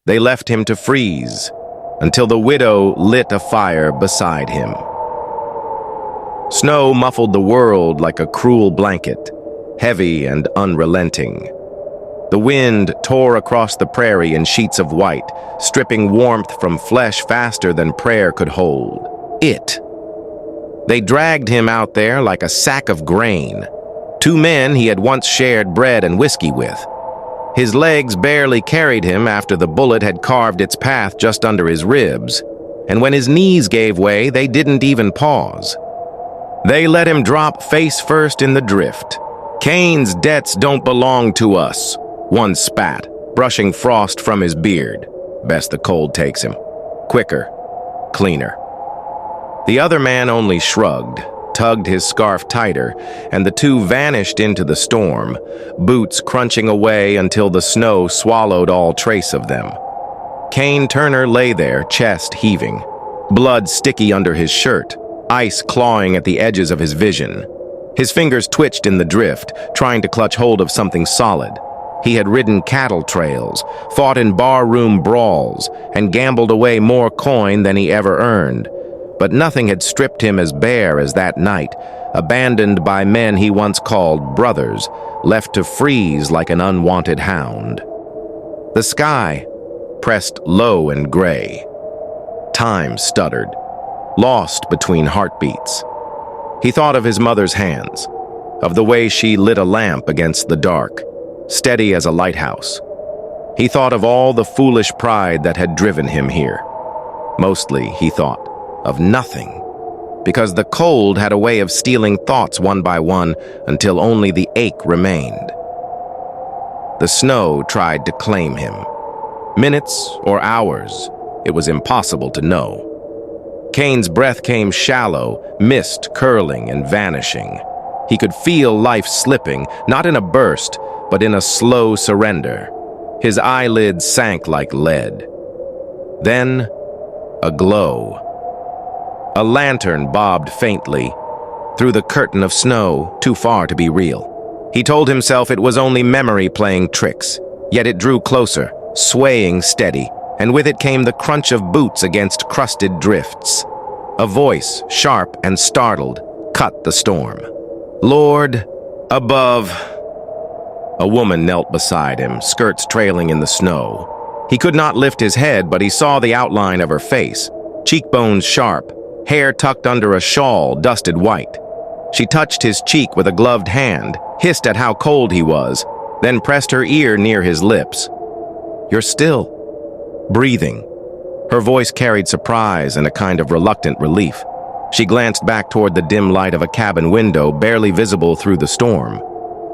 They left him to freeze until the widow lit a fire beside him. Snow muffled the world like a cruel blanket, heavy and unrelenting. The wind tore across the prairie in sheets of white, stripping warmth from flesh faster than prayer could hold. They dragged him out there like a sack of grain. Two men he had once shared bread and whiskey with. His legs barely carried him after the bullet had carved its path just under his ribs, and when his knees gave way, they didn't even pause. They let him drop face first in the drift. "Cain's debts don't belong to us," one spat, brushing frost from his beard. "Best the cold takes him. Quicker, cleaner." The other man only shrugged, tugged his scarf tighter, and the two vanished into the storm, boots crunching away until the snow swallowed all trace of them. Cain Turner lay there, chest heaving, blood sticky under his shirt, ice clawing at the edges of his vision. His fingers twitched in the drift, trying to clutch hold of something solid. He had ridden cattle trails, fought in barroom brawls, and gambled away more coin than he ever earned. But nothing had stripped him as bare as that night, abandoned by men he once called brothers, left to freeze like an unwanted hound. The sky pressed low and gray. Time stuttered, lost between heartbeats. He thought of his mother's hands, of the way she lit a lamp against the dark, steady as a lighthouse. He thought of all the foolish pride that had driven him here. Mostly, he thought, of nothing, because the cold had a way of stealing thoughts one by one until only the ache remained. The snow tried to claim him. Minutes or hours, it was impossible to know. Cain's breath came shallow, mist curling and vanishing. He could feel life slipping, not in a burst, but in a slow surrender. His eyelids sank like lead. Then, a glow. A lantern bobbed faintly through the curtain of snow, too far to be real. He told himself it was only memory playing tricks, yet it drew closer, swaying steady, and with it came the crunch of boots against crusted drifts. A voice, sharp and startled, cut the storm. "Lord, above." A woman knelt beside him, skirts trailing in the snow. He could not lift his head, but he saw the outline of her face, cheekbones sharp, hair tucked under a shawl dusted white. She touched his cheek with a gloved hand, hissed at how cold he was, then pressed her ear near his lips. "You're still breathing." Her voice carried surprise and a kind of reluctant relief. She glanced back toward the dim light of a cabin window, barely visible through the storm.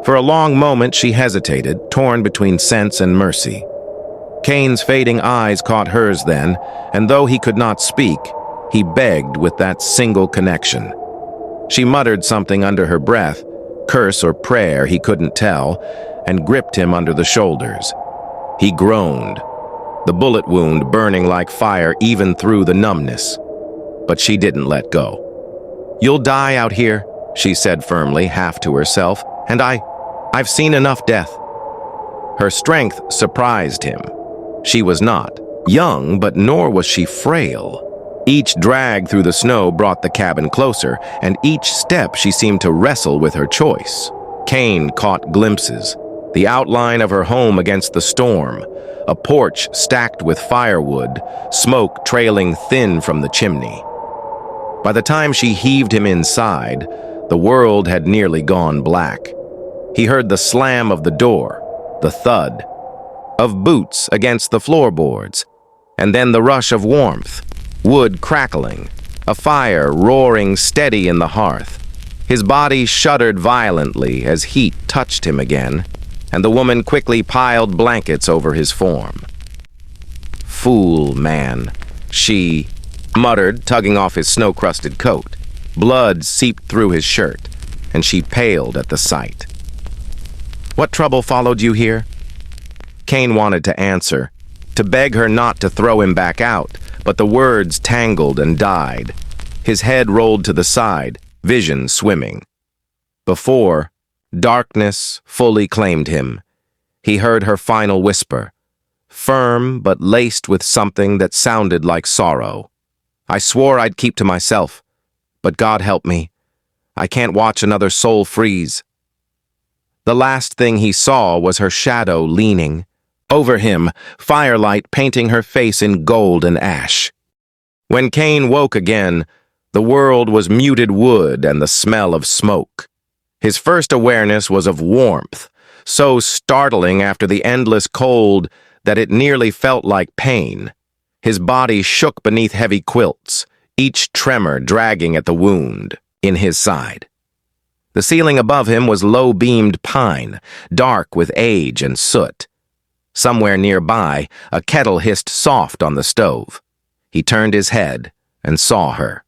For a long moment she hesitated, torn between sense and mercy. Cain's fading eyes caught hers then, and though he could not speak, he begged with that single connection. She muttered something under her breath, curse or prayer he couldn't tell, and gripped him under the shoulders. He groaned, the bullet wound burning like fire even through the numbness. But she didn't let go. "You'll die out here," she said firmly, half to herself, "and I've seen enough death." Her strength surprised him. She was not young, but nor was she frail. Each drag through the snow brought the cabin closer, and each step she seemed to wrestle with her choice. Cain caught glimpses, the outline of her home against the storm, a porch stacked with firewood, smoke trailing thin from the chimney. By the time she heaved him inside, the world had nearly gone black. He heard the slam of the door, the thud of boots against the floorboards, and then the rush of warmth, wood crackling, a fire roaring steady in the hearth. His body shuddered violently as heat touched him again, and the woman quickly piled blankets over his form. "Fool, man," she muttered, tugging off his snow-crusted coat. Blood seeped through his shirt, and she paled at the sight. "What trouble followed you here?" Cain wanted to answer, to beg her not to throw him back out, but the words tangled and died. His head rolled to the side, vision swimming. Before, darkness fully claimed him. He heard her final whisper, firm but laced with something that sounded like sorrow. I swore I'd keep to myself, but God help me. I can't watch another soul freeze. The last thing he saw was her shadow leaning over him, firelight painting her face in gold and ash. When Cain woke again, the world was muted wood and the smell of smoke. His first awareness was of warmth, so startling after the endless cold that it nearly felt like pain. His body shook beneath heavy quilts, each tremor dragging at the wound in his side. The ceiling above him was low-beamed pine, dark with age and soot. Somewhere nearby, a kettle hissed soft on the stove. He turned his head and saw her.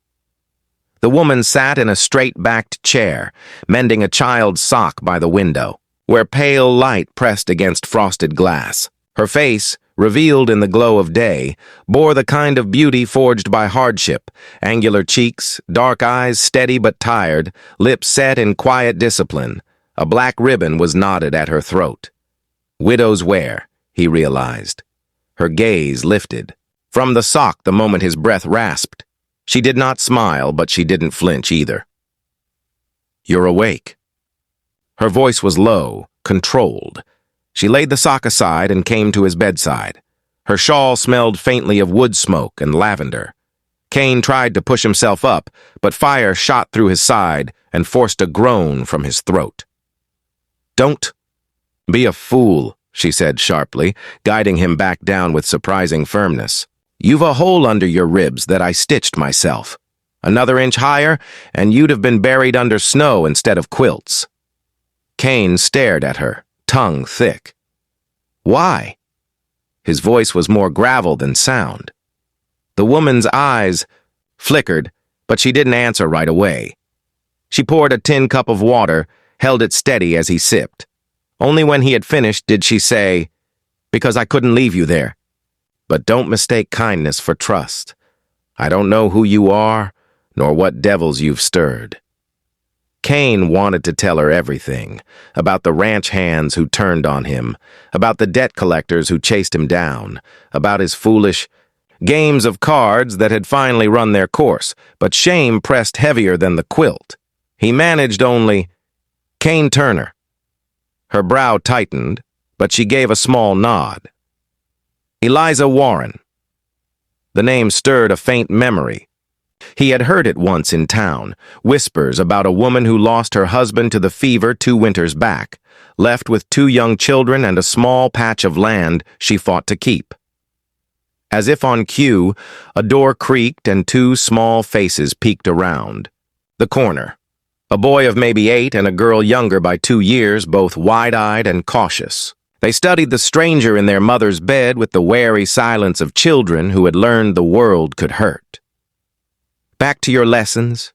The woman sat in a straight-backed chair, mending a child's sock by the window, where pale light pressed against frosted glass. Her face, revealed in the glow of day, bore the kind of beauty forged by hardship: angular cheeks, dark eyes steady but tired, lips set in quiet discipline. A black ribbon was knotted at her throat. Widow's wear, he realized. Her gaze lifted from the sock the moment his breath rasped. She did not smile, but she didn't flinch either. "You're awake." Her voice was low, controlled. She laid the sock aside and came to his bedside. Her shawl smelled faintly of wood smoke and lavender. Cain tried to push himself up, but fire shot through his side and forced a groan from his throat. "Don't be a fool," she said sharply, guiding him back down with surprising firmness. "You've a hole under your ribs that I stitched myself. Another inch higher, and you'd have been buried under snow instead of quilts." Cain stared at her, tongue thick. "Why?" His voice was more gravel than sound. The woman's eyes flickered, but she didn't answer right away. She poured a tin cup of water, held it steady as he sipped. Only when he had finished did she say, "Because I couldn't leave you there. But don't mistake kindness for trust. I don't know who you are, nor what devils you've stirred." Cain wanted to tell her everything, about the ranch hands who turned on him, about the debt collectors who chased him down, about his foolish games of cards that had finally run their course, but shame pressed heavier than the quilt. He managed only, "Cain Turner." Her brow tightened, but she gave a small nod. "Eliza Warren." The name stirred a faint memory. He had heard it once in town, whispers about a woman who lost her husband to the fever 2 winters back, left with 2 young children and a small patch of land she fought to keep. As if on cue, a door creaked and 2 small faces peeked around the corner. A boy of maybe 8 and a girl younger by 2 years, both wide-eyed and cautious. They studied the stranger in their mother's bed with the wary silence of children who had learned the world could hurt. "Back to your lessons,"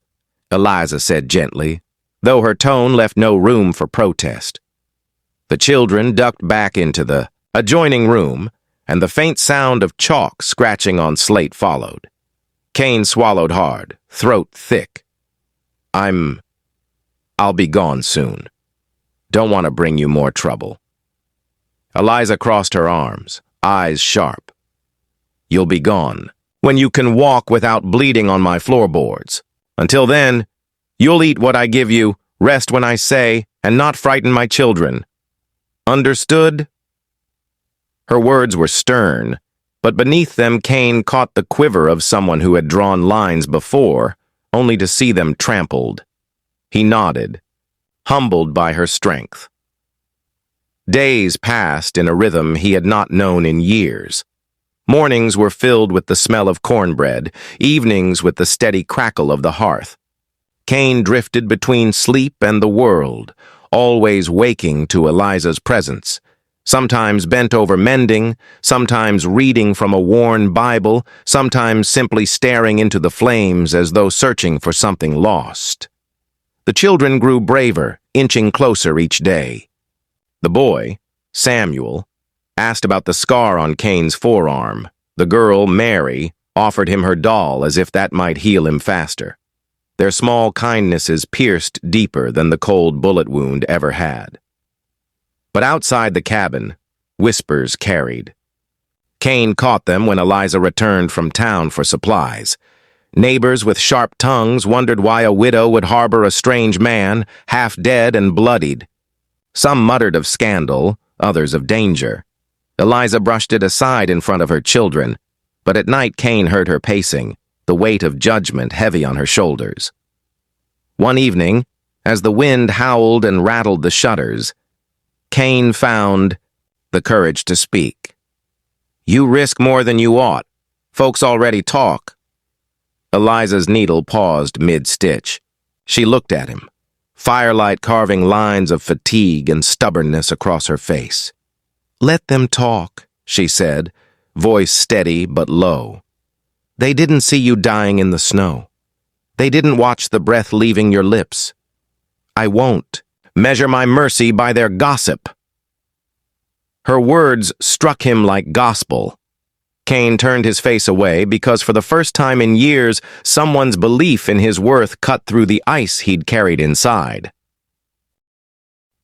Eliza said gently, though her tone left no room for protest. The children ducked back into the adjoining room, and the faint sound of chalk scratching on slate followed. Cain swallowed hard, throat thick. I'll be gone soon. Don't want to bring you more trouble." Eliza crossed her arms, eyes sharp. "You'll be gone when you can walk without bleeding on my floorboards. Until then, you'll eat what I give you, rest when I say, and not frighten my children. Understood?" Her words were stern, but beneath them Cain caught the quiver of someone who had drawn lines before, only to see them trampled. He nodded, humbled by her strength. Days passed in a rhythm he had not known in years. Mornings were filled with the smell of cornbread, evenings with the steady crackle of the hearth. Cain drifted between sleep and the world, always waking to Eliza's presence, sometimes bent over mending, sometimes reading from a worn Bible, sometimes simply staring into the flames as though searching for something lost. The children grew braver, inching closer each day. The boy, Samuel, asked about the scar on Cain's forearm. The girl, Mary, offered him her doll as if that might heal him faster. Their small kindnesses pierced deeper than the cold bullet wound ever had. But outside the cabin, whispers carried. Cain caught them when Eliza returned from town for supplies. Neighbors with sharp tongues wondered why a widow would harbor a strange man, half dead and bloodied. Some muttered of scandal, others of danger. Eliza brushed it aside in front of her children, but at night Cain heard her pacing, the weight of judgment heavy on her shoulders. One evening, as the wind howled and rattled the shutters, Cain found the courage to speak. "You risk more than you ought. Folks already talk." Eliza's needle paused mid-stitch. She looked at him, firelight carving lines of fatigue and stubbornness across her face. "Let them talk," she said, voice steady but low. "They didn't see you dying in the snow. They didn't watch the breath leaving your lips. I won't measure my mercy by their gossip." Her words struck him like gospel. Cain turned his face away because for the first time in years, someone's belief in his worth cut through the ice he'd carried inside.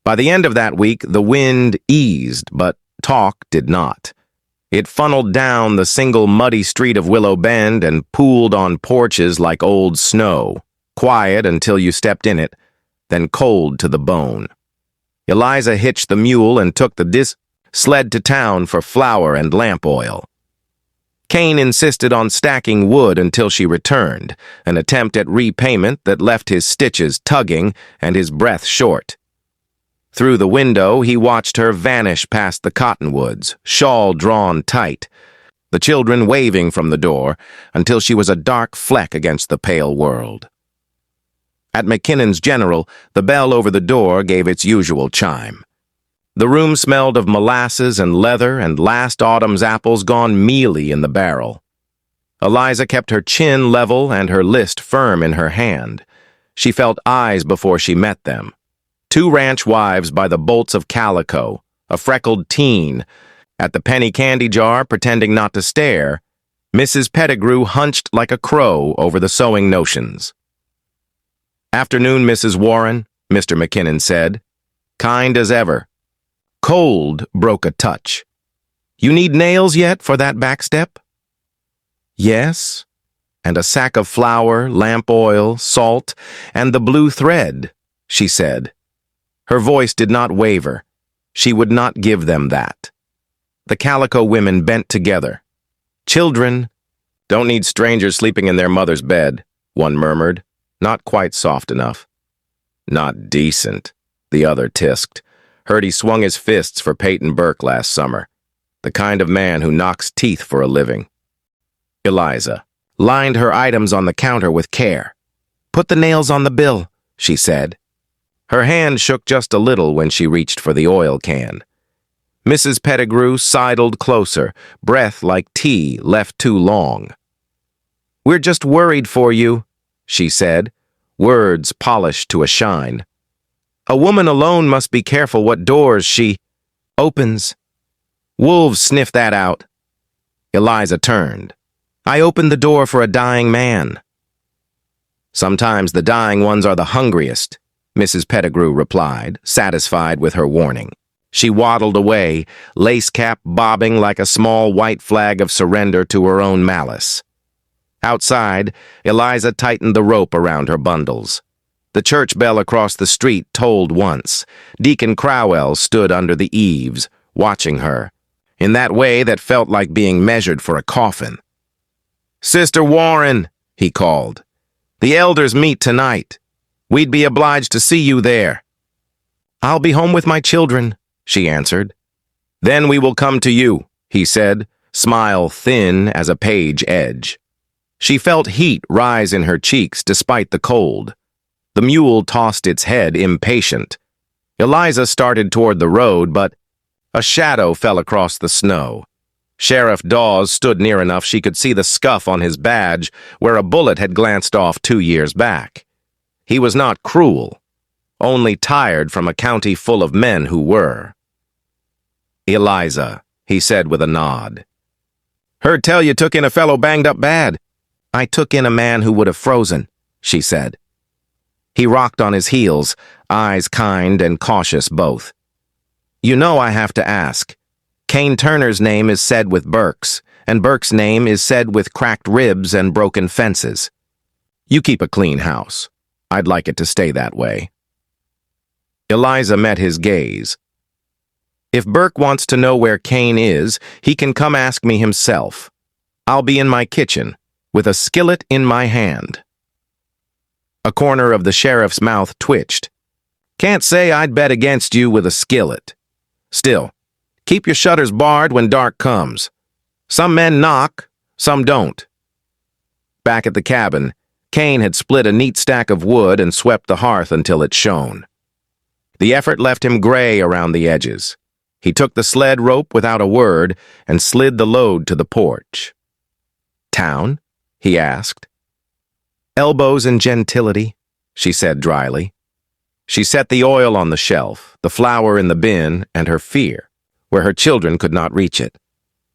By the end of that week, the wind eased, but talk did not. It funneled down the single muddy street of Willow Bend and pooled on porches like old snow, quiet until you stepped in it, then cold to the bone. Eliza hitched the mule and took the sled to town for flour and lamp oil. Cain insisted on stacking wood until she returned, an attempt at repayment that left his stitches tugging and his breath short. Through the window, he watched her vanish past the cottonwoods, shawl drawn tight, the children waving from the door until she was a dark fleck against the pale world. At McKinnon's General, the bell over the door gave its usual chime. The room smelled of molasses and leather and last autumn's apples gone mealy in the barrel. Eliza kept her chin level and her list firm in her hand. She felt eyes before she met them. Two ranch wives by the bolts of calico, a freckled teen. At the penny candy jar, pretending not to stare, Mrs. Pettigrew hunched like a crow over the sewing notions. "Afternoon, Mrs. Warren," Mr. McKinnon said. "Kind as ever." Cold broke a touch. "You need nails yet for that backstep?" "Yes, and a sack of flour, lamp oil, salt, and the blue thread," she said. Her voice did not waver. She would not give them that. The calico women bent together. "Children don't need strangers sleeping in their mother's bed," one murmured, not quite soft enough. "Not decent," the other tisked. "Heard he swung his fists for Peyton Burke last summer. The kind of man who knocks teeth for a living." Eliza lined her items on the counter with care. "Put the nails on the bill," she said. Her hand shook just a little when she reached for the oil can. Mrs. Pettigrew sidled closer, breath like tea left too long. "We're just worried for you," she said, words polished to a shine. "A woman alone must be careful what doors she opens. Wolves sniff that out." Eliza turned. "I opened the door for a dying man." "Sometimes the dying ones are the hungriest," Mrs. Pettigrew replied, satisfied with her warning. She waddled away, lace cap bobbing like a small white flag of surrender to her own malice. Outside, Eliza tightened the rope around her bundles. The church bell across the street tolled once. Deacon Crowell stood under the eaves, watching her, in that way that felt like being measured for a coffin. "Sister Warren," he called. "The elders meet tonight. We'd be obliged to see you there." "I'll be home with my children," she answered. "Then we will come to you," he said, smile thin as a page edge. She felt heat rise in her cheeks despite the cold. The mule tossed its head, impatient. Eliza started toward the road, but a shadow fell across the snow. Sheriff Dawes stood near enough she could see the scuff on his badge where a bullet had glanced off 2 years back. He was not cruel, only tired from a county full of men who were. "Eliza," he said with a nod. "Heard tell you took in a fellow banged up bad." "I took in a man who would have frozen," she said. He rocked on his heels, eyes kind and cautious both. "You know I have to ask. Kane Turner's name is said with Burke's, and Burke's name is said with cracked ribs and broken fences. You keep a clean house. I'd like it to stay that way. Eliza met his gaze. If Burke wants to know where Kane is, he can come ask me himself. I'll be in my kitchen, with a skillet in my hand. A corner of the sheriff's mouth twitched. Can't say I'd bet against you with a skillet. Still, keep your shutters barred when dark comes. Some men knock, some don't. Back at the cabin, Kane had split a neat stack of wood and swept the hearth until it shone. The effort left him gray around the edges. He took the sled rope without a word and slid the load to the porch. Town? He asked. Elbows and gentility, she said dryly. She set the oil on the shelf, the flour in the bin, and her fear, where her children could not reach it.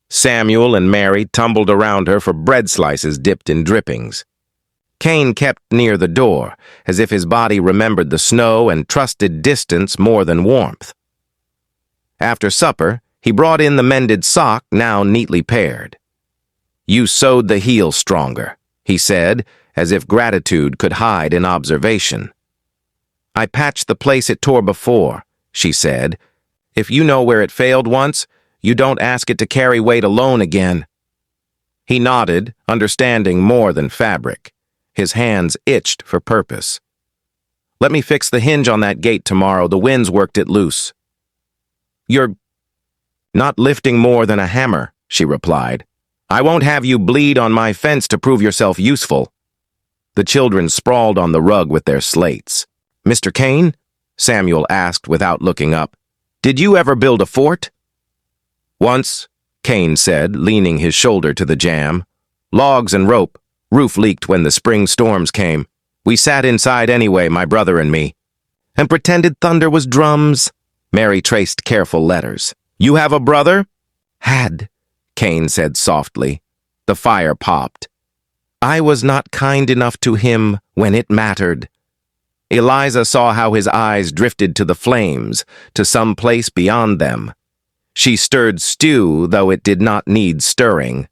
Samuel and Mary tumbled around her for bread slices dipped in drippings. Kane kept near the door, as if his body remembered the snow and trusted distance more than warmth. After supper, he brought in the mended sock, now neatly paired. You sewed the heel stronger, he said, as if gratitude could hide in observation. I patched the place it tore before, she said. If you know where it failed once, you don't ask it to carry weight alone again. He nodded, understanding more than fabric. His hands itched for purpose. Let me fix the hinge on that gate tomorrow. The winds worked it loose. You're not lifting more than a hammer, she replied. I won't have you bleed on my fence to prove yourself useful. The children sprawled on the rug with their slates. Mr. Kane? Samuel asked without looking up. Did you ever build a fort? Once, Kane said, leaning his shoulder to the jamb. Logs and rope. Roof leaked when the spring storms came. We sat inside anyway, my brother and me. And pretended thunder was drums. Mary traced careful letters. You have a brother? Had, Kane said softly. The fire popped. I was not kind enough to him when it mattered. Eliza saw how his eyes drifted to the flames, to some place beyond them. She stirred stew, though it did not need stirring.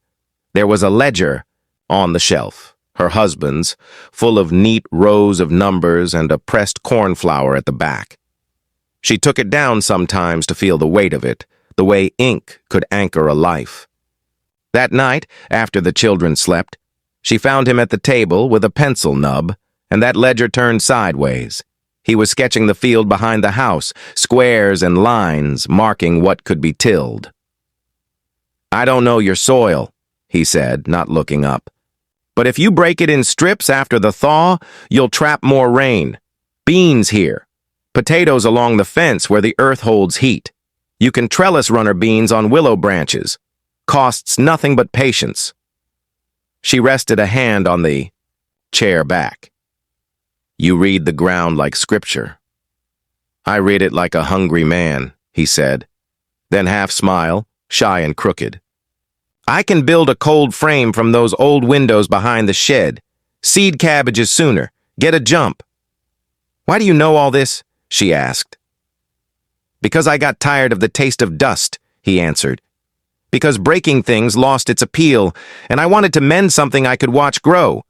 There was a ledger on the shelf, her husband's, full of neat rows of numbers and a pressed cornflower at the back. She took it down sometimes to feel the weight of it, the way ink could anchor a life. That night, after the children slept, she found him at the table with a pencil nub, and that ledger turned sideways. He was sketching the field behind the house, squares and lines marking what could be tilled. I don't know your soil, he said, not looking up. But if you break it in strips after the thaw, you'll trap more rain. Beans here. Potatoes along the fence where the earth holds heat. You can trellis runner beans on willow branches. Costs nothing but patience. She rested a hand on the chair back. You read the ground like scripture. I read it like a hungry man, he said, then half smile, shy and crooked. I can build a cold frame from those old windows behind the shed. Seed cabbages sooner. Get a jump. Why do you know all this? She asked. Because I got tired of the taste of dust, he answered. Because breaking things lost its appeal, and I wanted to mend something I could watch grow.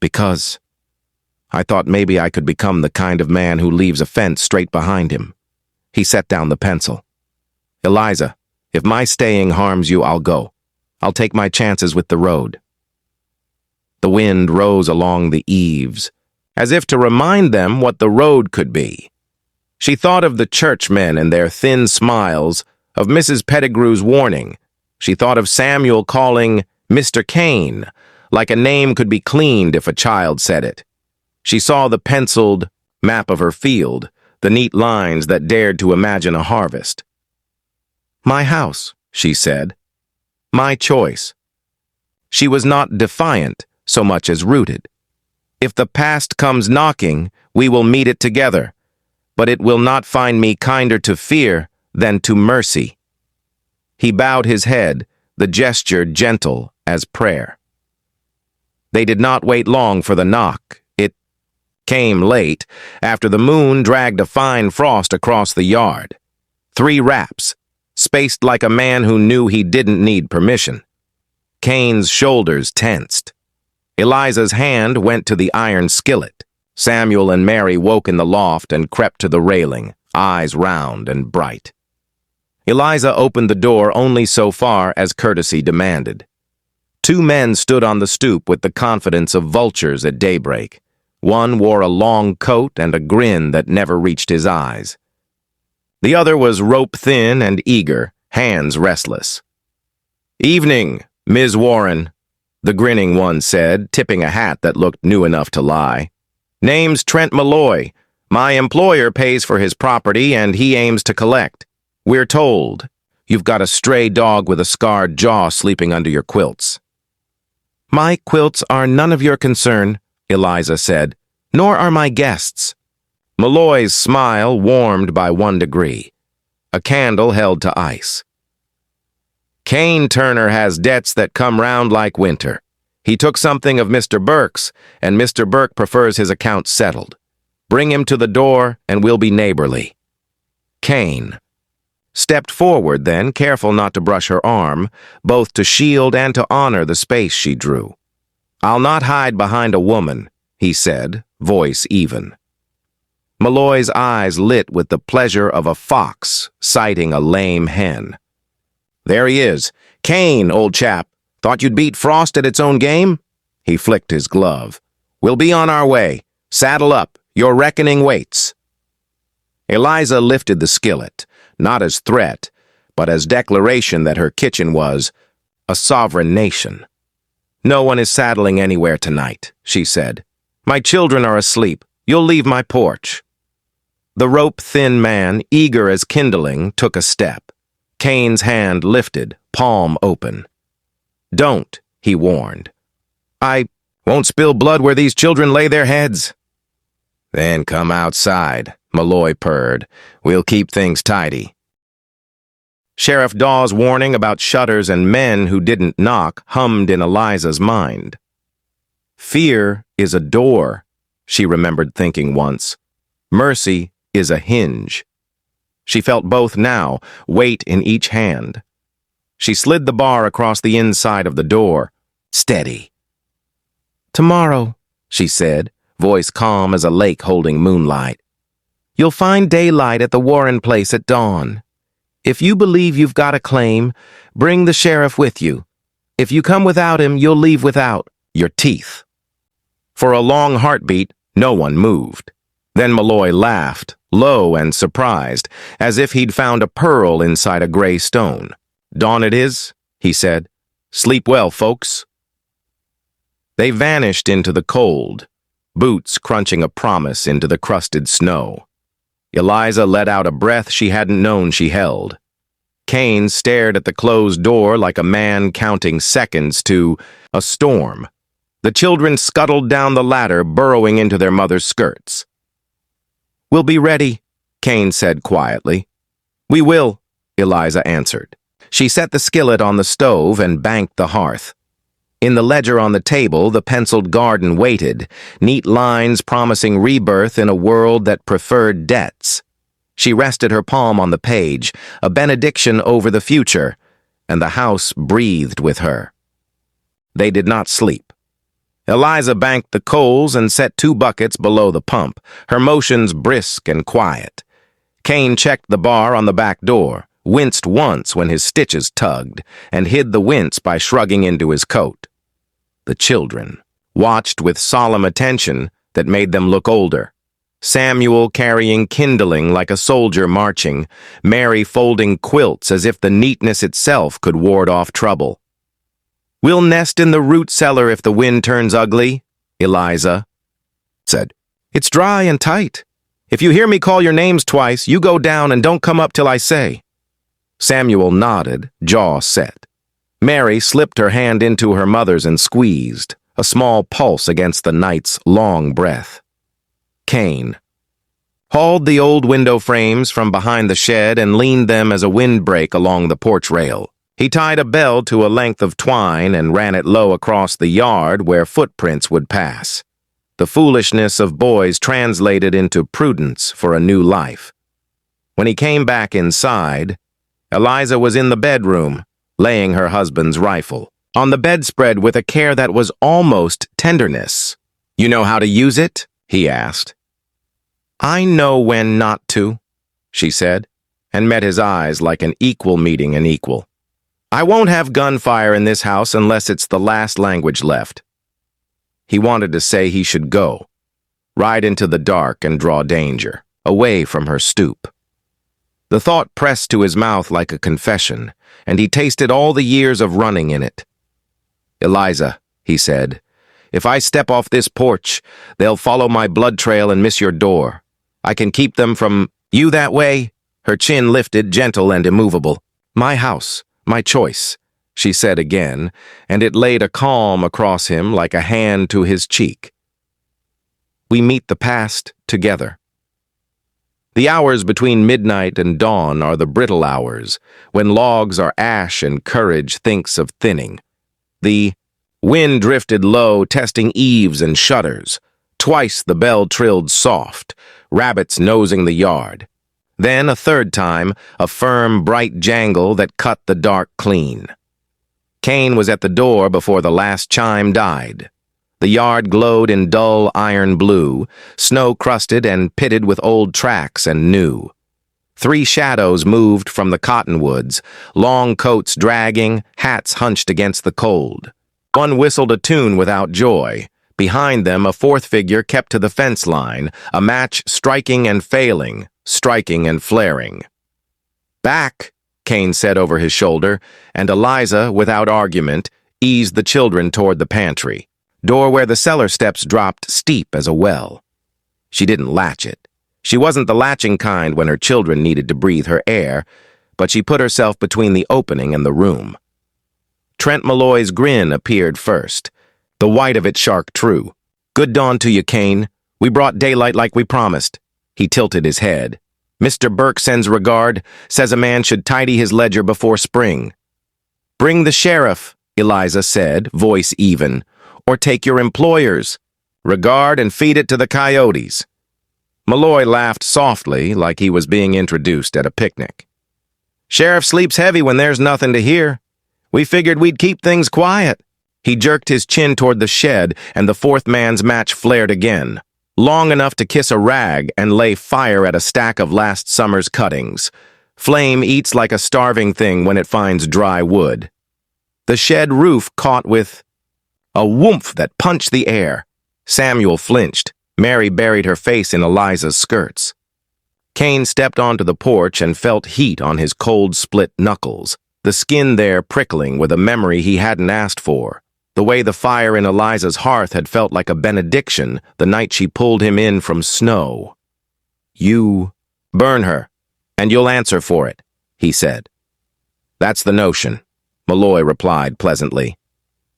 Because I thought maybe I could become the kind of man who leaves a fence straight behind him. He set down the pencil. Eliza, if my staying harms you, I'll go. I'll take my chances with the road. The wind rose along the eaves, as if to remind them what the road could be. She thought of the churchmen and their thin smiles, of Mrs. Pettigrew's warning. She thought of Samuel calling Mr. Kane, like a name could be cleaned if a child said it. She saw the penciled map of her field, the neat lines that dared to imagine a harvest. My house, she said. My choice. She was not defiant so much as rooted. If the past comes knocking, we will meet it together, but it will not find me kinder to fear than to mercy. He bowed his head, the gesture gentle as prayer. They did not wait long for the knock. It came late, after the moon dragged a fine frost across the yard. 3 raps, spaced like a man who knew he didn't need permission. Cain's shoulders tensed. Eliza's hand went to the iron skillet. Samuel and Mary woke in the loft and crept to the railing, eyes round and bright. Eliza opened the door only so far as courtesy demanded. Two men stood on the stoop with the confidence of vultures at daybreak. One wore a long coat and a grin that never reached his eyes. The other was rope-thin and eager, hands restless. "Evening, Ms. Warren," the grinning one said, tipping a hat that looked new enough to lie. "Name's Trent Malloy. My employer pays for his property and he aims to collect. We're told you've got a stray dog with a scarred jaw sleeping under your quilts." "My quilts are none of your concern," Eliza said, "nor are my guests." Malloy's smile warmed by 1 degree. A candle held to ice. "Cain Turner has debts that come round like winter. He took something of Mr. Burke's, and Mr. Burke prefers his accounts settled. Bring him to the door, and we'll be neighborly." Cain stepped forward then, careful not to brush her arm, both to shield and to honor the space she drew. "I'll not hide behind a woman," he said, voice even. Malloy's eyes lit with the pleasure of a fox sighting a lame hen. "There he is. Cain, old chap. Thought you'd beat Frost at its own game?" He flicked his glove. "We'll be on our way. Saddle up. Your reckoning waits." Eliza lifted the skillet, not as threat, but as declaration that her kitchen was a sovereign nation. "No one is saddling anywhere tonight," she said. "My children are asleep. You'll leave my porch." The rope-thin man, eager as kindling, took a step. Cain's hand lifted, palm open. "Don't," he warned. "I won't spill blood where these children lay their heads." "Then come outside," Malloy purred. "We'll keep things tidy." Sheriff Dawes' warning about shutters and men who didn't knock hummed in Eliza's mind. Fear is a door, she remembered thinking once. Mercy is a hinge. She felt both now, weight in each hand. She slid the bar across the inside of the door. Steady. "Tomorrow," she said, voice calm as a lake holding moonlight. "You'll find daylight at the Warren place at dawn. If you believe you've got a claim, bring the sheriff with you. If you come without him, you'll leave without your teeth." For a long heartbeat, no one moved. Then Malloy laughed, low and surprised, as if he'd found a pearl inside a gray stone. "Dawn it is," he said. "Sleep well, folks." They vanished into the cold, boots crunching a promise into the crusted snow. Eliza let out a breath she hadn't known she held. Cain stared at the closed door like a man counting seconds to a storm. The children scuttled down the ladder, burrowing into their mother's skirts. "We'll be ready," Cain said quietly. "We will," Eliza answered. She set the skillet on the stove and banked the hearth. In the ledger on the table, the penciled garden waited, neat lines promising rebirth in a world that preferred debts. She rested her palm on the page, a benediction over the future, and the house breathed with her. They did not sleep. Eliza banked the coals and set 2 buckets below the pump, her motions brisk and quiet. Cain checked the bar on the back door, winced once when his stitches tugged, and hid the wince by shrugging into his coat. The children watched with solemn attention that made them look older. Samuel carrying kindling like a soldier marching, Mary folding quilts as if the neatness itself could ward off trouble. "We'll nest in the root cellar if the wind turns ugly," Eliza said. "It's dry and tight. If you hear me call your names twice, you go down and don't come up till I say." Samuel nodded, jaw set. Mary slipped her hand into her mother's and squeezed, a small pulse against the night's long breath. Cain hauled the old window frames from behind the shed and leaned them as a windbreak along the porch rail. He tied a bell to a length of twine and ran it low across the yard where footprints would pass. The foolishness of boys translated into prudence for a new life. When he came back inside, Eliza was in the bedroom, laying her husband's rifle, on the bedspread with a care that was almost tenderness. "You know how to use it?" he asked. "I know when not to," she said, and met his eyes like an equal meeting an equal. "I won't have gunfire in this house unless it's the last language left." He wanted to say he should go, ride into the dark and draw danger, away from her stoop. The thought pressed to his mouth like a confession, and he tasted all the years of running in it. "Eliza," he said, "if I step off this porch, they'll follow my blood trail and miss your door. I can keep them from you that way." Her chin lifted, gentle and immovable. "My house, my choice," she said again, and it laid a calm across him like a hand to his cheek. "We meet the past together." The hours between midnight and dawn are the brittle hours, when logs are ash and courage thinks of thinning. The wind drifted low, testing eaves and shutters. Twice the bell trilled soft, rabbits nosing the yard. Then, a third time, a firm, bright jangle that cut the dark clean. Cain was at the door before the last chime died. The yard glowed in dull iron blue, snow-crusted and pitted with old tracks and new. 3 shadows moved from the cottonwoods, long coats dragging, hats hunched against the cold. One whistled a tune without joy. Behind them, a 4th figure kept to the fence line, a match striking and failing, striking and flaring. "Back," Cain said over his shoulder, and Eliza, without argument, eased the children toward the pantry, door where the cellar steps dropped steep as a well. She didn't latch it. She wasn't the latching kind when her children needed to breathe her air, but she put herself between the opening and the room. Trent Malloy's grin appeared first, the white of it shark true. "Good dawn to you, Cain. We brought daylight like we promised." He tilted his head. "Mr. Burke sends regard, says a man should tidy his ledger before spring." "Bring the sheriff," Eliza said, voice even, "or take your employers. Regard and feed it to the coyotes." Malloy laughed softly, like he was being introduced at a picnic. "Sheriff sleeps heavy when there's nothing to hear. We figured we'd keep things quiet." He jerked his chin toward the shed, and the 4th man's match flared again, long enough to kiss a rag and lay fire at a stack of last summer's cuttings. Flame eats like a starving thing when it finds dry wood. The shed roof caught with a whoomph that punched the air. Samuel flinched. Mary buried her face in Eliza's skirts. Cain stepped onto the porch and felt heat on his cold, split knuckles, the skin there prickling with a memory he hadn't asked for. The way the fire in Eliza's hearth had felt like a benediction the night she pulled him in from snow. "You burn her, and you'll answer for it," he said. "That's the notion," Malloy replied pleasantly.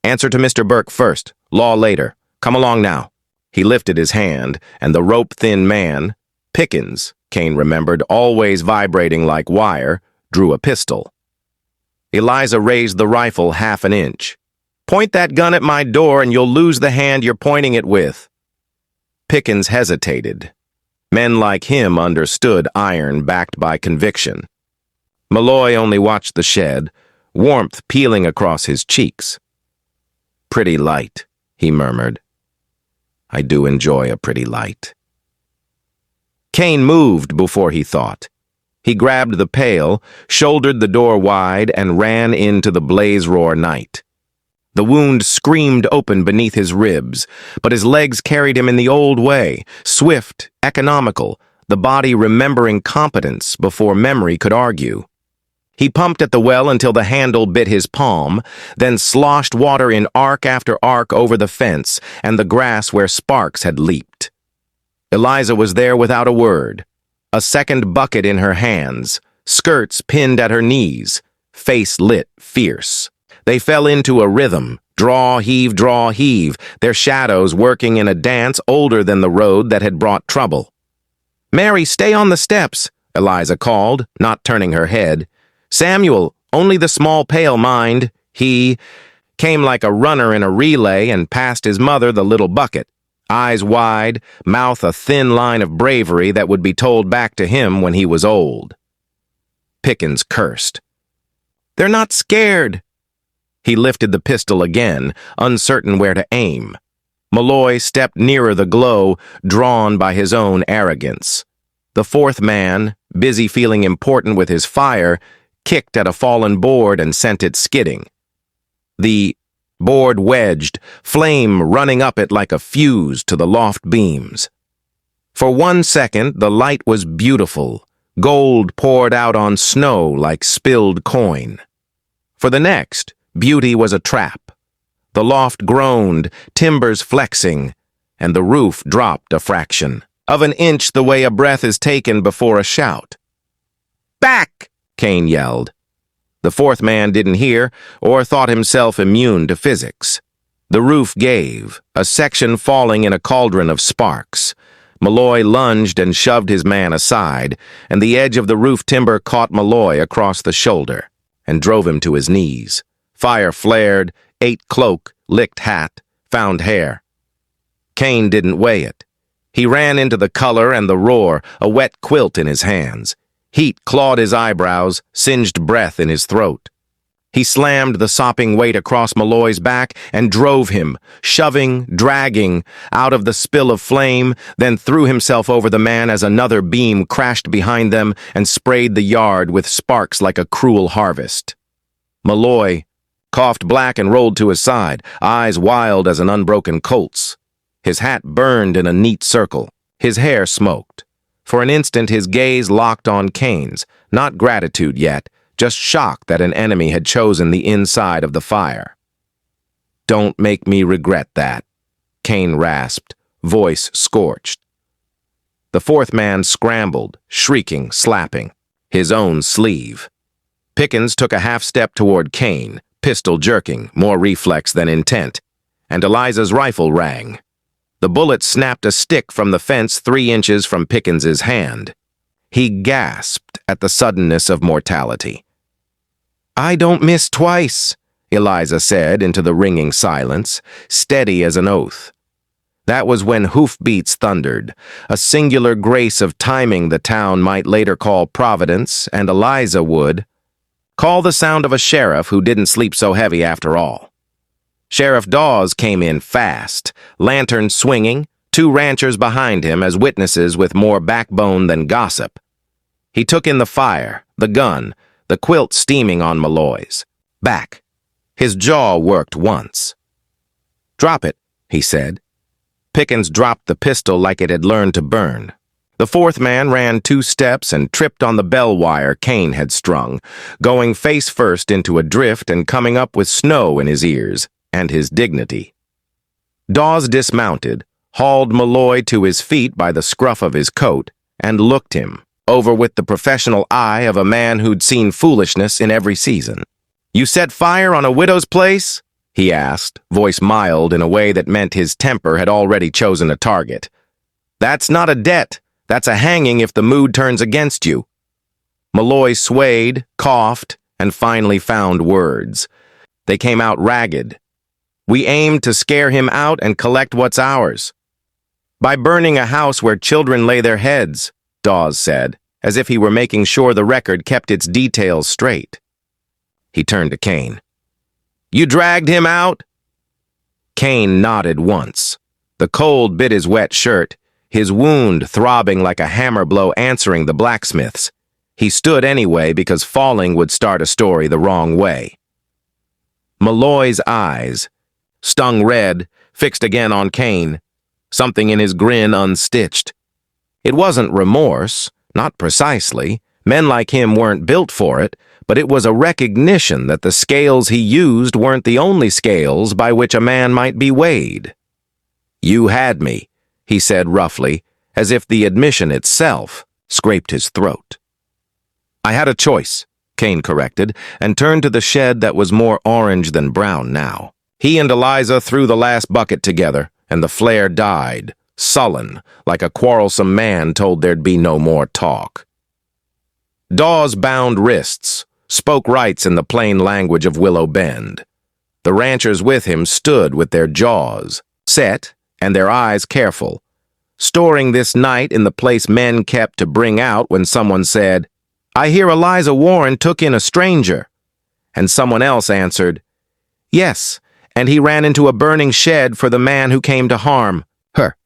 "Answer to Mr. Burke first, law later. Come along now." He lifted his hand, and the rope-thin man, Pickens, Cain remembered, always vibrating like wire, drew a pistol. Eliza raised the rifle half an inch. "Point that gun at my door and you'll lose the hand you're pointing it with." Pickens hesitated. Men like him understood iron backed by conviction. Malloy only watched the shed, warmth peeling across his cheeks. "Pretty light," he murmured. "I do enjoy a pretty light." Cain moved before he thought. He grabbed the pail, shouldered the door wide, and ran into the blaze-roar night. The wound screamed open beneath his ribs, but his legs carried him in the old way, swift, economical, the body remembering competence before memory could argue. He pumped at the well until the handle bit his palm, then sloshed water in arc after arc over the fence and the grass where sparks had leaped. Eliza was there without a word, a second bucket in her hands, skirts pinned at her knees, face lit fierce. They fell into a rhythm, draw, heave, their shadows working in a dance older than the road that had brought trouble. "Mary, stay on the steps," Eliza called, not turning her head. "Samuel, only the small pail, mind." He came like a runner in a relay and passed his mother the little bucket, eyes wide, mouth a thin line of bravery that would be told back to him when he was old. Pickens cursed. They're not scared." He lifted the pistol again, uncertain where to aim. Malloy stepped nearer the glow, drawn by his own arrogance. The fourth man, busy feeling important with his fire, kicked at a fallen board and sent it skidding. The board wedged, flame running up it like a fuse to the loft beams. For 1 second, the light was beautiful. Gold poured out on snow like spilled coin. For the next, beauty was a trap. The loft groaned, timbers flexing, and the roof dropped a fraction of an inch the way a breath is taken before a shout. "Back!" Kane yelled. The fourth man didn't hear or thought himself immune to physics. The roof gave, a section falling in a cauldron of sparks. Malloy lunged and shoved his man aside, and the edge of the roof timber caught Malloy across the shoulder and drove him to his knees. Fire flared, ate cloak, licked hat, found hair. Kane didn't weigh it. He ran into the color and the roar, a wet quilt in his hands. Heat clawed his eyebrows, singed breath in his throat. He slammed the sopping weight across Malloy's back and drove him, shoving, dragging, out of the spill of flame, then threw himself over the man as another beam crashed behind them and sprayed the yard with sparks like a cruel harvest. Malloy coughed black and rolled to his side, eyes wild as an unbroken colt's. His hat burned in a neat circle. His hair smoked. For an instant, his gaze locked on Kane's, not gratitude yet, just shock that an enemy had chosen the inside of the fire. "Don't make me regret that," Kane rasped, voice scorched. The fourth man scrambled, shrieking, slapping, his own sleeve. Pickens took a half step toward Kane, pistol jerking, more reflex than intent, and Eliza's rifle rang. The bullet snapped a stick from the fence 3 inches from Pickens's hand. He gasped at the suddenness of mortality. "I don't miss twice," Eliza said into the ringing silence, steady as an oath. That was when hoofbeats thundered, a singular grace of timing the town might later call Providence, and Eliza would call the sound of a sheriff who didn't sleep so heavy after all. Sheriff Dawes came in fast, lantern swinging, 2 ranchers behind him as witnesses with more backbone than gossip. He took in the fire, the gun, the quilt steaming on Malloy's back. His jaw worked once. "Drop it," he said. Pickens dropped the pistol like it had learned to burn. The fourth man ran 2 steps and tripped on the bell wire Kane had strung, going face first into a drift and coming up with snow in his ears and his dignity. Dawes dismounted, hauled Malloy to his feet by the scruff of his coat, and looked him over with the professional eye of a man who'd seen foolishness in every season. "You set fire on a widow's place?" he asked, voice mild in a way that meant his temper had already chosen a target. "That's not a debt. That's a hanging if the mood turns against you." Malloy swayed, coughed, and finally found words. They came out ragged. "We aimed to scare him out and collect what's ours. By burning a house where children lay their heads," Dawes said, as if he were making sure the record kept its details straight. He turned to Kane. "You dragged him out?" Kane nodded once. The cold bit his wet shirt, his wound throbbing like a hammer blow answering the blacksmith's. He stood anyway because falling would start a story the wrong way. Malloy's eyes, stung red, fixed again on Kane, something in his grin unstitched. It wasn't remorse, not precisely. Men like him weren't built for it, but it was a recognition that the scales he used weren't the only scales by which a man might be weighed. "You had me," he said roughly, as if the admission itself scraped his throat. "I had a choice," Kane corrected, and turned to the shed that was more orange than brown now. He and Eliza threw the last bucket together, and the flare died, sullen, like a quarrelsome man told there'd be no more talk. Dawes bound wrists, spoke rights in the plain language of Willow Bend. The ranchers with him stood with their jaws set and their eyes careful, storing this night in the place men kept to bring out when someone said, "I hear Eliza Warren took in a stranger," and someone else answered, "Yes, and he ran into a burning shed for the man who came to harm her."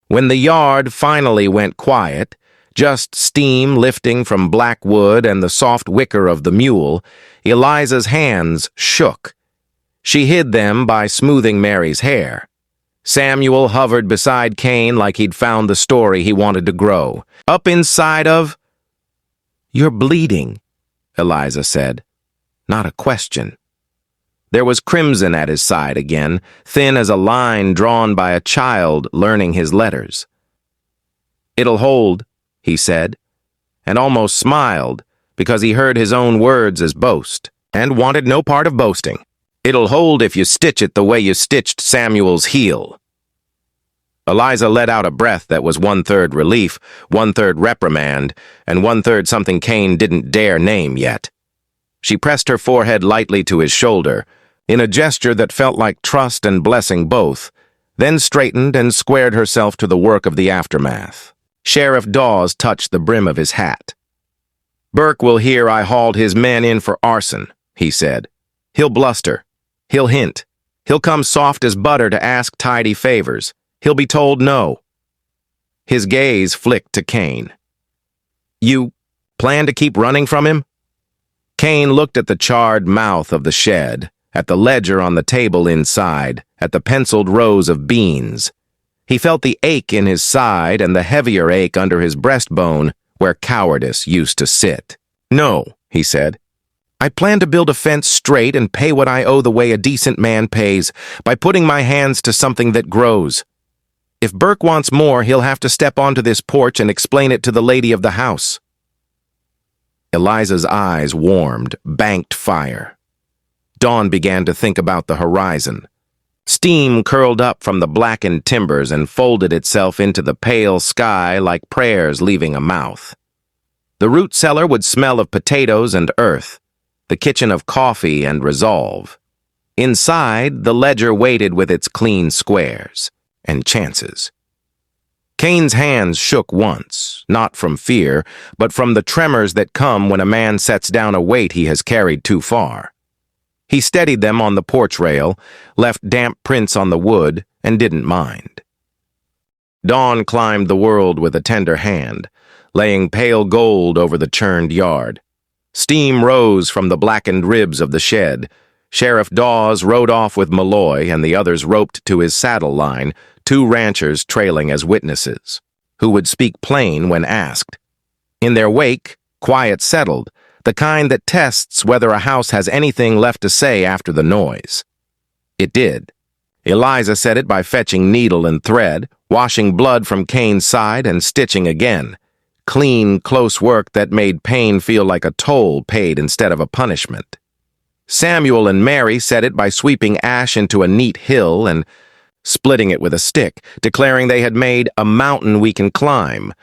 When the yard finally went quiet, just steam lifting from black wood and the soft wicker of the mule, Eliza's hands shook. She hid them by smoothing Mary's hair. Samuel hovered beside Cain like he'd found the story he wanted to grow. Up inside of... "You're bleeding," Eliza said. Not a question. There was crimson at his side again, thin as a line drawn by a child learning his letters. "It'll hold," he said, and almost smiled because he heard his own words as boast, and wanted no part of boasting. "It'll hold if you stitch it the way you stitched Samuel's heel." Eliza let out a breath that was 1/3 relief, 1/3 reprimand, and 1/3 something Cain didn't dare name yet. She pressed her forehead lightly to his shoulder, in a gesture that felt like trust and blessing both, then straightened and squared herself to the work of the aftermath. Sheriff Dawes touched the brim of his hat. "Burke will hear I hauled his men in for arson," he said. "He'll bluster. He'll hint. He'll come soft as butter to ask tidy favors. He'll be told no." His gaze flicked to Cain. "You plan to keep running from him?" Cain looked at the charred mouth of the shed, at the ledger on the table inside, at the penciled rows of beans. He felt the ache in his side and the heavier ache under his breastbone where cowardice used to sit. "No," he said. "I plan to build a fence straight and pay what I owe the way a decent man pays, by putting my hands to something that grows. If Burke wants more, he'll have to step onto this porch and explain it to the lady of the house." Eliza's eyes warmed, banked fire. Dawn began to think about the horizon. Steam curled up from the blackened timbers and folded itself into the pale sky like prayers leaving a mouth. The root cellar would smell of potatoes and earth, the kitchen of coffee and resolve. Inside, the ledger waited with its clean squares and chances. Cain's hands shook once, not from fear, but from the tremors that come when a man sets down a weight he has carried too far. He steadied them on the porch rail, left damp prints on the wood, and didn't mind. Dawn climbed the world with a tender hand, laying pale gold over the churned yard. Steam rose from the blackened ribs of the shed. Sheriff Dawes rode off with Malloy and the others roped to his saddle line, 2 ranchers trailing as witnesses, who would speak plain when asked. In their wake, quiet settled, the kind that tests whether a house has anything left to say after the noise. It did. Eliza said it by fetching needle and thread, washing blood from Cain's side and stitching again. Clean, close work that made pain feel like a toll paid instead of a punishment. Samuel and Mary said it by sweeping ash into a neat hill and splitting it with a stick, declaring they had made a mountain we can climb.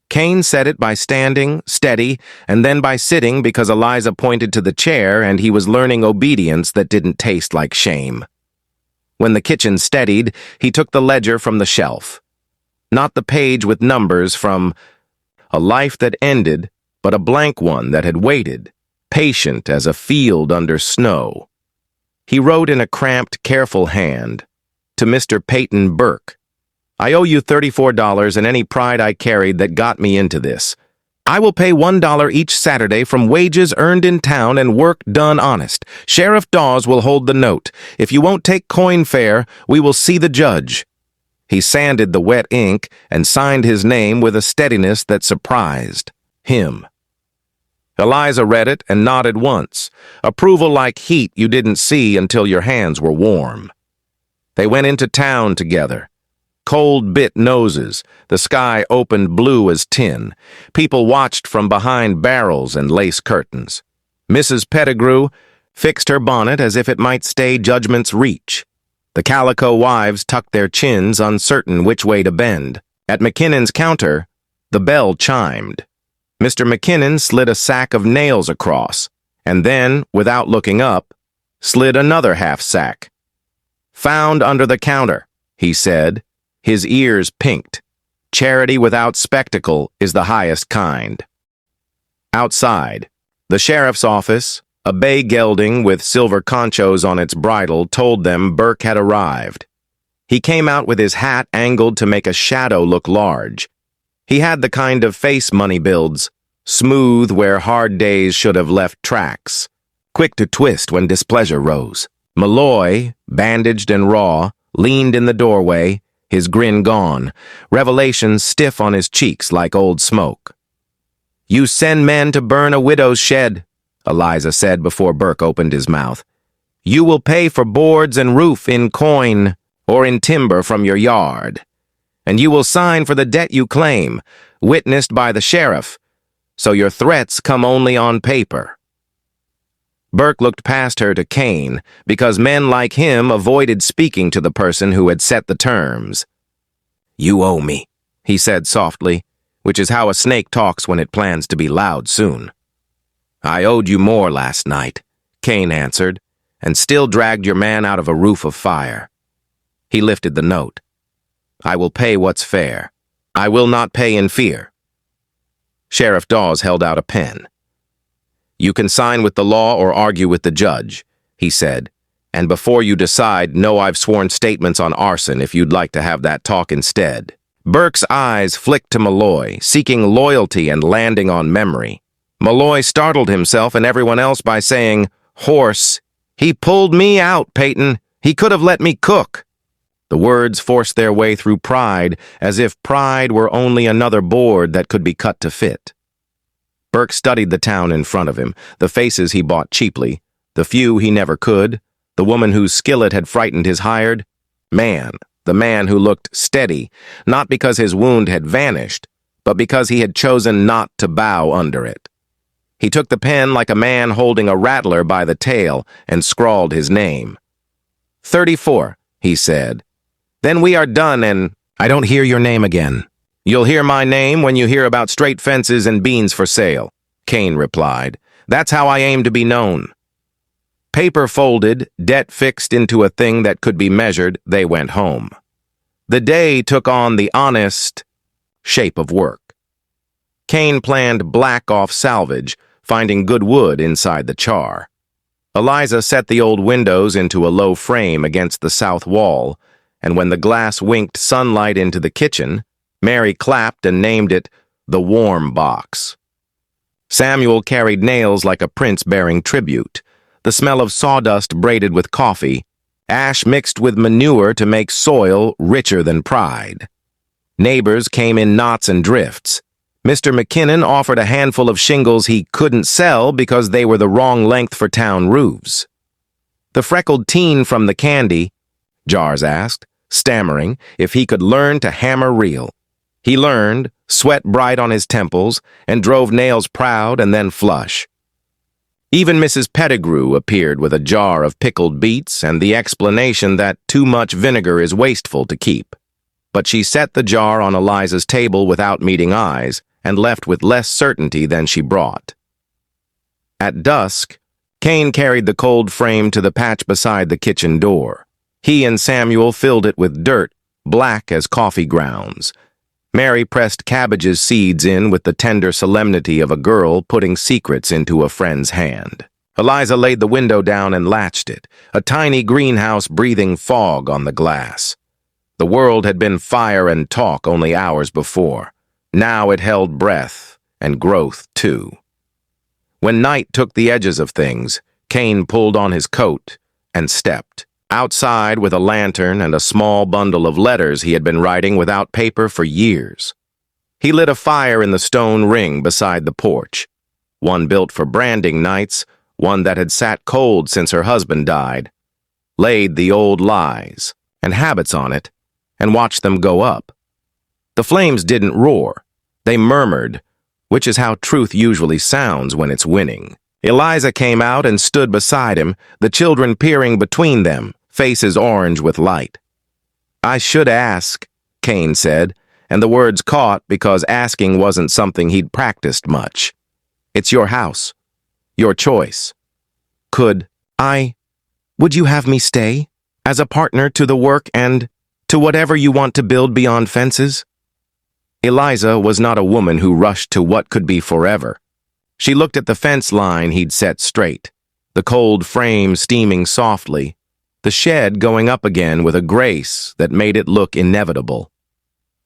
Cain said it by standing, steady, and then by sitting because Eliza pointed to the chair and he was learning obedience that didn't taste like shame. When the kitchen steadied, he took the ledger from the shelf. Not the page with numbers from a life that ended, but a blank one that had waited, patient as a field under snow. He wrote in a cramped, careful hand, "To Mr. Peyton Burke, I owe you $34 and any pride I carried that got me into this. I will pay $1 each Saturday from wages earned in town and work done honest. Sheriff Dawes will hold the note. If you won't take coin fare, we will see the judge." He sanded the wet ink and signed his name with a steadiness that surprised him. Eliza read it and nodded once, approval like heat you didn't see until your hands were warm. They went into town together. Cold bit noses, the sky opened blue as tin. People watched from behind barrels and lace curtains. Mrs. Pettigrew fixed her bonnet as if it might stay judgment's reach. The calico wives tucked their chins, uncertain which way to bend. At McKinnon's counter, the bell chimed. Mr. McKinnon slid a sack of nails across, and then, without looking up, slid another half-sack. "Found under the counter," he said, his ears pinked. Charity without spectacle is the highest kind. Outside, the sheriff's office, A bay gelding with silver conchos on its bridle told them Burke had arrived. He came out with his hat angled to make a shadow look large. He had the kind of face money builds, smooth where hard days should have left tracks, quick to twist when displeasure rose. Malloy, bandaged and raw, leaned in the doorway, his grin gone, revelations stiff on his cheeks like old smoke. "You send men to burn a widow's shed," Eliza said before Burke opened his mouth. "You will pay for boards and roof in coin or in timber from your yard. And you will sign for the debt you claim, witnessed by the sheriff, so your threats come only on paper." Burke looked past her to Kane because men like him avoided speaking to the person who had set the terms. "You owe me," he said softly, which is how a snake talks when it plans to be loud soon. "I owed you more last night," Kane answered, "and still dragged your man out of a roof of fire." He lifted the note. "I will pay what's fair. I will not pay in fear." Sheriff Dawes held out a pen. "You can sign with the law or argue with the judge," he said, "and before you decide, know I've sworn statements on arson if you'd like to have that talk instead." Burke's eyes flicked to Malloy, seeking loyalty and landing on memory. Malloy startled himself and everyone else by saying, "Horse, he pulled me out, Peyton. He could have let me cook." The words forced their way through pride, as if pride were only another board that could be cut to fit. Burke studied the town in front of him, the faces he bought cheaply, the few he never could, the woman whose skillet had frightened his hired man, the man who looked steady, not because his wound had vanished, but because he had chosen not to bow under it. He took the pen like a man holding a rattler by the tail and scrawled his name. 34, he said. "Then we are done and I don't hear your name again." "You'll hear my name when you hear about straight fences and beans for sale," Kane replied. "That's how I aim to be known." Paper folded, debt fixed into a thing that could be measured, they went home. The day took on the honest shape of work. Kane planned black off salvage, finding good wood inside the char. Eliza set the old windows into a low frame against the south wall, and when the glass winked sunlight into the kitchen, Mary clapped and named it the warm box. Samuel carried nails like a prince bearing tribute, the smell of sawdust braided with coffee, ash mixed with manure to make soil richer than pride. Neighbors came in knots and drifts. Mr. McKinnon offered a handful of shingles he couldn't sell because they were the wrong length for town roofs. The freckled teen from the candy, Jars asked, stammering, if he could learn to hammer real. He learned, sweat bright on his temples, and drove nails proud and then flush. Even Mrs. Pettigrew appeared with a jar of pickled beets and the explanation that too much vinegar is wasteful to keep. But she set the jar on Eliza's table without meeting eyes and left with less certainty than she brought. At dusk, Kane carried the cold frame to the patch beside the kitchen door. He and Samuel filled it with dirt, black as coffee grounds. Mary pressed cabbage's seeds in with the tender solemnity of a girl putting secrets into a friend's hand. Eliza laid the window down and latched it, a tiny greenhouse breathing fog on the glass. The world had been fire and talk only hours before. Now it held breath and growth, too. When night took the edges of things, Kane pulled on his coat and stepped. Outside with a lantern and a small bundle of letters he had been writing without paper for years. He lit a fire in the stone ring beside the porch, one built for branding nights, one that had sat cold since her husband died, laid the old lies and habits on it, and watched them go up. The flames didn't roar. They murmured, which is how truth usually sounds when it's winning. Eliza came out and stood beside him, the children peering between them, faces orange with light. "I should ask," Kane said, and the words caught because asking wasn't something he'd practiced much. "It's your house. Your choice. Would you have me stay? As a partner to the work and to whatever you want to build beyond fences?" Eliza was not a woman who rushed to what could be forever. She looked at the fence line he'd set straight. the cold frame steaming softly, the shed going up again with a grace that made it look inevitable.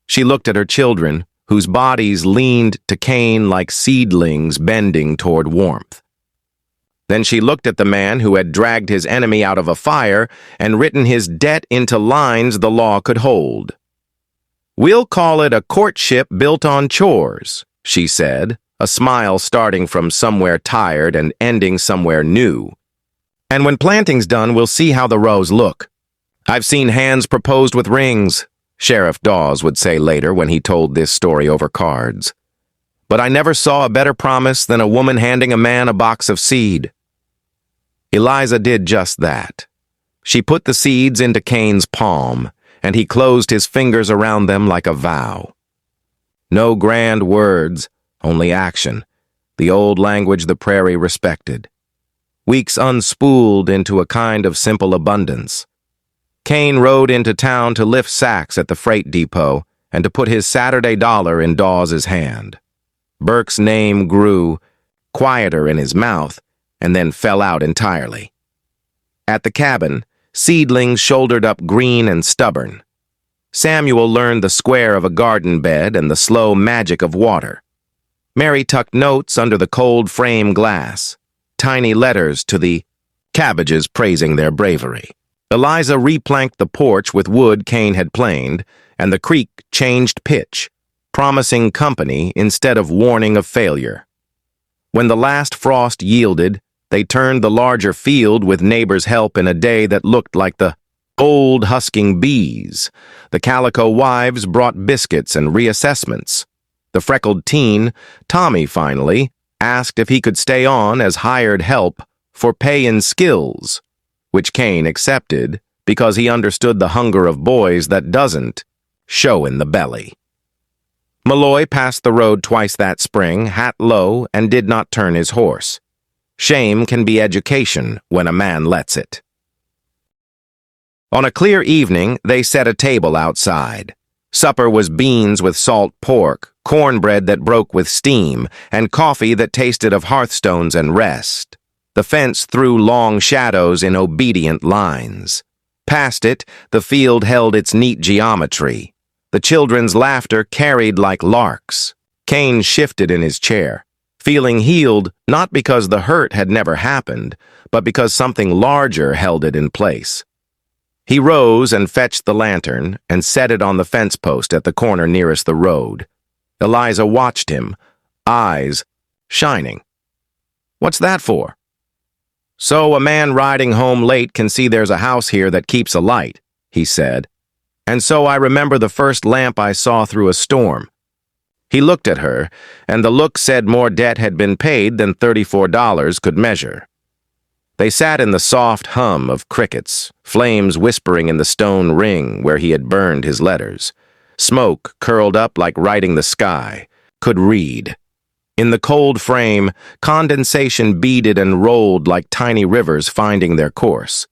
She looked at her children, whose bodies leaned to Cain like seedlings bending toward warmth. Then she looked at the man who had dragged his enemy out of a fire and written his debt into lines the law could hold. "We'll call it a courtship built on chores," she said, a smile starting from somewhere tired and ending somewhere new. "And when planting's done, we'll see how the rows look. I've seen hands proposed with rings," Sheriff Dawes would say later when he told this story over cards. "But I never saw a better promise than a woman handing a man a box of seed." Eliza did just that. She put the seeds into Cain's palm, and he closed his fingers around them like a vow. No grand words, only action, the old language the prairie respected. Weeks unspooled into a kind of simple abundance. Cain rode into town to lift sacks at the freight depot and to put his Saturday dollar in Dawes's hand. Burke's name grew, quieter in his mouth, and then fell out entirely. At the cabin, seedlings shouldered up green and stubborn. Samuel learned the square of a garden bed and the slow magic of water. Mary tucked notes under the cold frame glass, tiny letters to the cabbages praising their bravery. Eliza replanked the porch with wood Cain had planed, and the creek changed pitch, promising company instead of warning of failure. When the last frost yielded, they turned the larger field with neighbors' help in a day that looked like the old husking bees. The calico wives brought biscuits and reassessments. The freckled teen, Tommy finally, asked if he could stay on as hired help for pay in skills, which Cain accepted because he understood the hunger of boys that doesn't show in the belly. Malloy passed the road twice that spring, hat low, and did not turn his horse. Shame can be education when a man lets it. On a clear evening, they set a table outside. Supper was beans with salt pork, cornbread that broke with steam, and coffee that tasted of hearthstones and rest. The fence threw long shadows in obedient lines. Past it, the field held its neat geometry. The children's laughter carried like larks. Cain shifted in his chair, feeling healed not because the hurt had never happened, but because something larger held it in place. He rose and fetched the lantern and set it on the fence post at the corner nearest the road. Eliza watched him, eyes shining. "What's that for?" "So a man riding home late can see there's a house here that keeps a light," he said. "And so I remember the first lamp I saw through a storm." He looked at her, and the look said more debt had been paid than $34 could measure. They sat in the soft hum of crickets, flames whispering in the stone ring where he had burned his letters. Smoke curled up like writing the sky, could read. In the cold frame, condensation beaded and rolled like tiny rivers finding their course.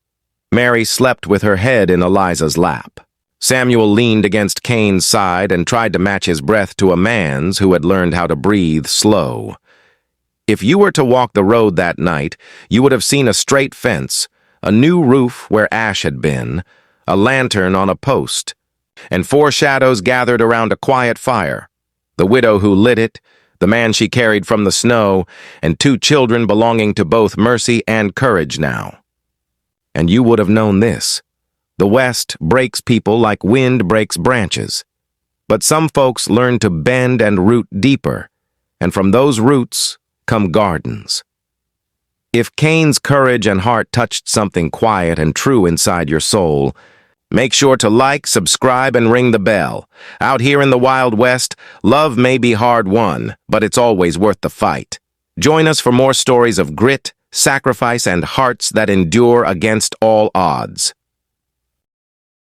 Mary slept with her head in Eliza's lap. Samuel leaned against Cain's side and tried to match his breath to a man's who had learned how to breathe slow. If you were to walk the road that night, you would have seen a straight fence, a new roof where ash had been, a lantern on a post, and 4 shadows gathered around a quiet fire. The widow who lit it, the man she carried from the snow, and 2 children belonging to both mercy and courage now. And you would have known this. The West breaks people like wind breaks branches. But some folks learn to bend and root deeper, and from those roots come gardens. If Cain's courage and heart touched something quiet and true inside your soul, make sure to like, subscribe, and ring the bell. Out here in the Wild West, love may be hard won, but it's always worth the fight. Join us for more stories of grit, sacrifice, and hearts that endure against all odds.